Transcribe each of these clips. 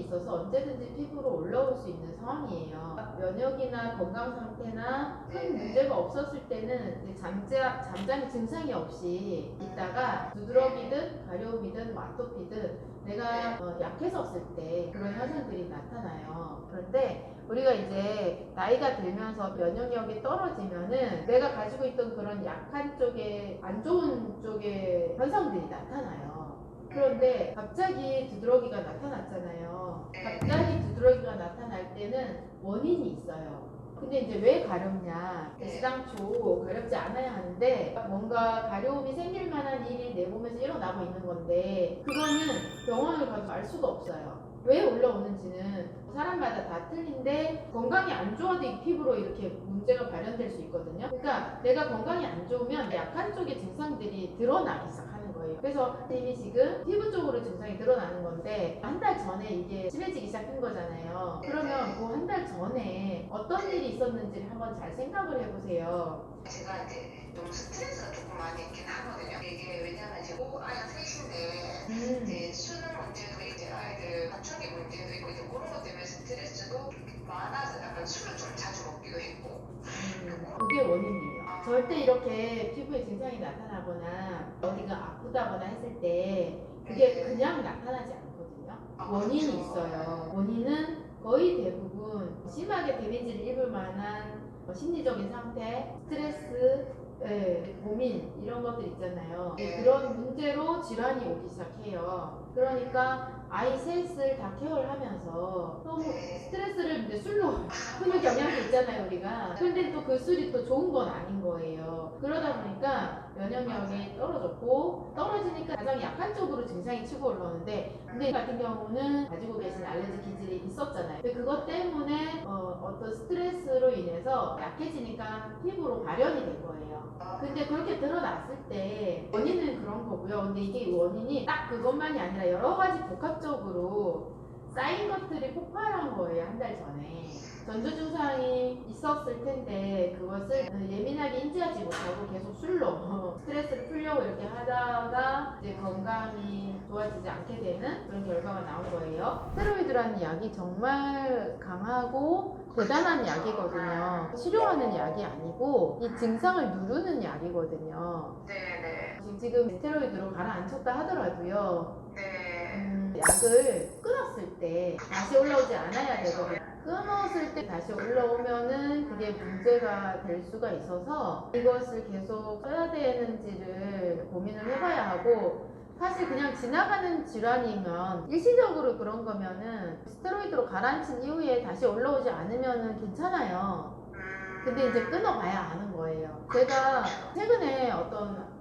있어서 언제든지 피부로 올라올 수 있는 상황이에요. 면역이나 건강 상태나 큰 문제가 없었을 때는 이제 잠잠히 증상이 없이 있다가 두드러기든 가려움이든 뭐 아토피든 내가 약해졌을 때 그런 현상들이 나타나요. 그런데 우리가 이제 나이가 들면서 면역력이 떨어지면은 내가 가지고 있던 그런 약한 쪽에 안 좋은 쪽의 현상들이 나타나요. 그런데 갑자기 두드러기가 나타났잖아요. 갑자기 두드러기가 나타날 때는 원인이 있어요. 근데 이제 왜 가렵냐? 시당초 가렵지 않아야 하는데 뭔가 가려움이 생길 만한 일이 내 몸에서 일어나고 있는 건데 그거는 병원을 가도 알 수가 없어요. 왜 올라오는지는 사람마다 다 틀린데 건강이 안 좋아도 이 피부로 이렇게 문제가 발현될 수 있거든요. 그러니까 내가 건강이 안 좋으면 약한 쪽의 증상들이 드러나기 시작하는 거예요. 그래서 이미 지금 피부 쪽으로 증상이 드러나는 건데 한 달 전에 이게 심해지기 시작한 거잖아요. 그러면 그 한 달 전에 어떤 일이 있었는지를 한번 잘 생각을 해보세요. 제가 이제 좀 스트레스가 조금 많이 있긴 하거든요. 이게 왜냐면 이제 아이가 셋인데 이제 수능 문제도 이제 아이들 사춘기 문제도 있고 이제 그런 것 때문에 스트레스도 많아서 약간 술을 좀 자주 먹기도 했고. 그게 원인이에요. 절대 이렇게 피부에 증상이 나타나거나 어디가 아프다거나 했을 때 그게 그냥 나타나지 않거든요. 원인이 있어요. 원인은 거의 대부분 심하게 데미지를 입을 만한 심리적인 상태, 스트레스, 고민 이런 것들 있잖아요. 그런 문제로 질환이 오기 시작해요. 그러니까 아이 셋을 다 케어를 하면서 너무 스트레스를 이제 술로 푸는 경향도 있잖아요, 우리가. 그런데 또 그 술이 또 좋은 건 아닌 거예요. 그러다 보니까 면역력이 떨어졌고 떨어지니까 가장 약한 쪽으로 증상이 치고 올라오는데 근데 같은 경우는 가지고 계신 알레르기 기질이 있었잖아요. 근데 그것 때문에 어떤 스트레스로 인해서 약해지니까 피부로 발현이 된 거예요. 근데 그렇게 드러났을 때 원인은 그런 거고요. 근데 이게 원인이 딱 그것만이 아니라 여러 가지 복합적으로 쌓인 것들이 폭발한 거예요. 한 달 전에. 전조 증상이 있었을 텐데 그것을 예민하게 인지하지 못하고 계속 술로 스트레스를 풀려고 이렇게 하다가 이제 건강이 좋아지지 않게 되는 그런 결과가 나온 거예요. 스테로이드라는 약이 정말 강하고 대단한 약이거든요. 치료하는 약이 아니고 이 증상을 누르는 약이거든요. 네네. 지금 스테로이드로 가라앉혔다 하더라도요. 네. 약을 끊었을 때 다시 올라오지 않아야 되거든요. 끊었을 때 다시 올라오면은 그게 문제가 될 수가 있어서 이것을 계속 써야 되는지를 고민을 해봐야 하고 사실 그냥 지나가는 질환이면 일시적으로 그런 거면은 스테로이드로 가라앉힌 이후에 다시 올라오지 않으면은 괜찮아요. 근데 이제 끊어봐야 아는 거예요. 제가 최근에 어떤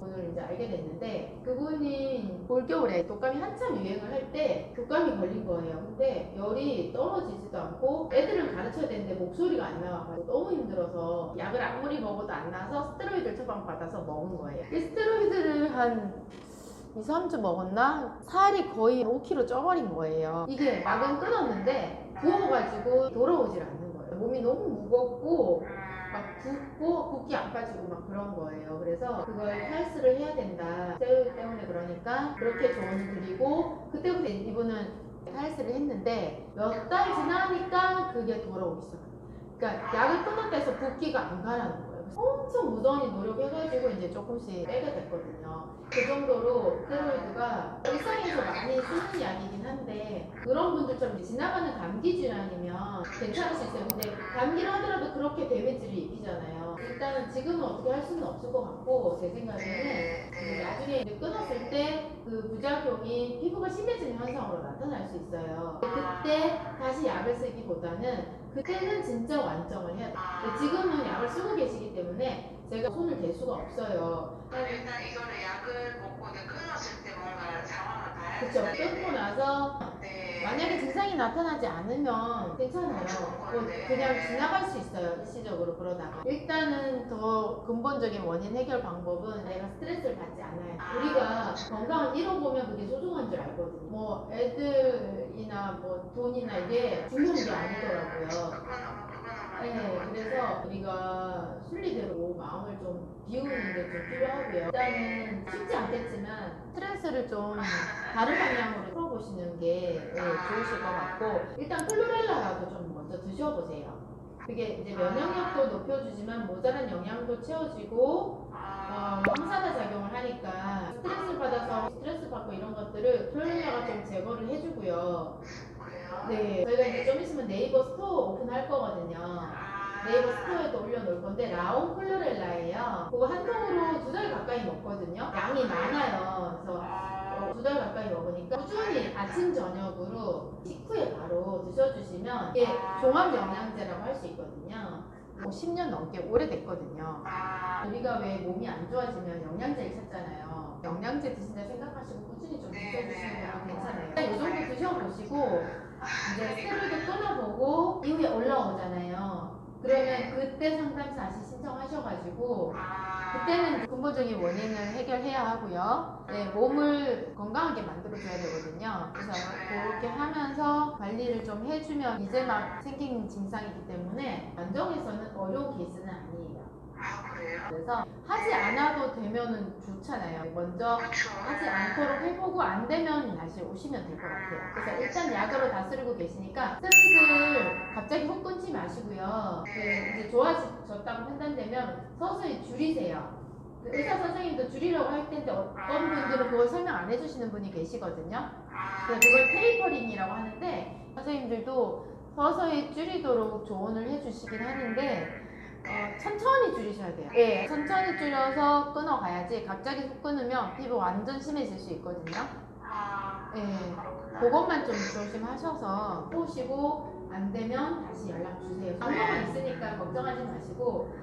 분을 이제 알게 됐는데 그분이 올겨울에 독감이 한참 유행을 할 때 독감이 걸린 거예요. 근데 열이 떨어지지도 않고 애들을 가르쳐야 되는데 목소리가 안 나와가지고 너무 힘들어서 약을 아무리 먹어도 안 나서 스테로이드를 처방받아서 먹은 거예요. 이 스테로이드를 한 2, 3주 먹었나? 살이 거의 5kg 쪄버린 거예요. 이게 약은 끊었는데 부어가지고 돌아오질 않는 거예요. 몸이 너무 무겁고 막 붓고 붓기 안 빠지고 막 그런 거예요. 그래서 그걸 탈수를 해야 된다. 스테로이드 때문에 그러니까 그렇게 조언을 드리고 그때부터 이분은 탈수를 했는데 몇 달 지나니까 그게 돌아오기 시작해요. 그러니까 약을 끊었다 해서 붓기가 안 가라는 거예요. 그래서 엄청 무던히 노력해가지고 이제 조금씩 빼게 됐거든요. 그 정도로 스테로이드가 일상에서 많이 쓰는 약이긴 한데 그런 분들처럼 지나가는 감기 질환이면 괜찮을 수 있어요. 근데 감기를 하더라도 그렇게 데미지를 입히잖아요. 일단은 지금은 어떻게 할 수는 없을 것 같고 제 생각에는 이제 나중에 이제 끊었을 때 그 부작용이 피부가 심해지는 현상으로 나타날 수 있어요. 그때 다시 약을 쓰기보다는 그때는 진짜 완정을 해야 돼요. 근데 지금은 약을 쓰고 계시기 때문에 제가 손을 댈 수가 없어요. 일단 이거를 약을 먹고 이제 끊었을 때 뭔가 상황을 봐야 그쵸. 되는데. 끊고 나서 네. 만약에 증상이 나타나지 않으면 괜찮아요. 그냥 지나갈 수 있어요. 일시적으로 그러다가. 일단은 더 근본적인 원인 해결 방법은 내가 스트레스를 받지 않아야 돼. 우리가 건강을 잃어보면 그게 소중한 줄 알거든요. 뭐 애들이나 뭐 돈이나 이게 중요한 게 아니더라고요. 네, 그래서 우리가 순리대로 마음을 좀 비우는 게 좀 필요하고요. 일단은 쉽지 않겠지만 스트레스를 좀 다른 방향으로 풀어보시는 게 좋으실 것 같고, 일단 클로렐라라도 좀 먼저 드셔보세요. 그게 이제 면역력도 높여주지만 모자란 영양도 채워지고 항산화 작용을 하니까 스트레스 받아서 스트레스 받고 이런 것들을 클로렐라가 좀 제거를 해주고요. 그래요? 네, 저희가 이제 좀 있으면 네이버 스토어 오픈할 거거든요. 네이버 스토어에도 올려놓을 건데 라온 클로렐라예요. 그거 한 통으로 2달 가까이 먹거든요. 양이 많아요. 그래서 2달 가까이 먹으니까 꾸준히 아침 저녁으로 식후에 바로 드셔주시면 이게 종합 영양제라고 할 수 있거든요. 10년 넘게 오래됐거든요. 우리가 왜 몸이 안 좋아지면 영양제를 찾잖아요. 영양제 드신다 생각하시고 꾸준히 좀 드셔주시는 건 괜찮아요. 일단 이 정도 드셔보시고 이제 스테로이드 끊어보고 이후에 올라오잖아요. 그러면 그때 상담 다시 신청하셔가지고 그때는 근본적인 원인을 해결해야 하고요. 네, 몸을 건강하게 만들어줘야 되거든요. 그래서 그렇게 하면서 관리를 좀 해주면 이제 막 생긴 증상이기 때문에 안정에서는 어려운 케이스는 아니에요. 그래요? 그래서 하지 않아도 되면은 좋잖아요. 먼저 하지 않도록 해보고 안 되면 다시 오시면 될 것 같아요. 그래서 일단 약으로 다스리고 계시니까 스테로이드를 갑자기 훅 끊지 마시고요. 이제 좋아졌다고 판단되면 서서히 줄이세요. 의사 선생님도 줄이려고 할 텐데 어떤 분들은 그걸 설명 안 해주시는 분이 계시거든요. 그래서 그걸 테이퍼링이라고 하는데 선생님들도 서서히 줄이도록 조언을 해주시긴 하는데 천천히 줄이셔야 돼요. 네, 천천히 줄여서 끊어가야지 갑자기 훅 끊으면 피부 완전 심해질 수 있거든요. 네, 그것만 좀 조심하셔서 보시고 안 되면 다시 연락 주세요. 방법은 있으니까 걱정하지 마시고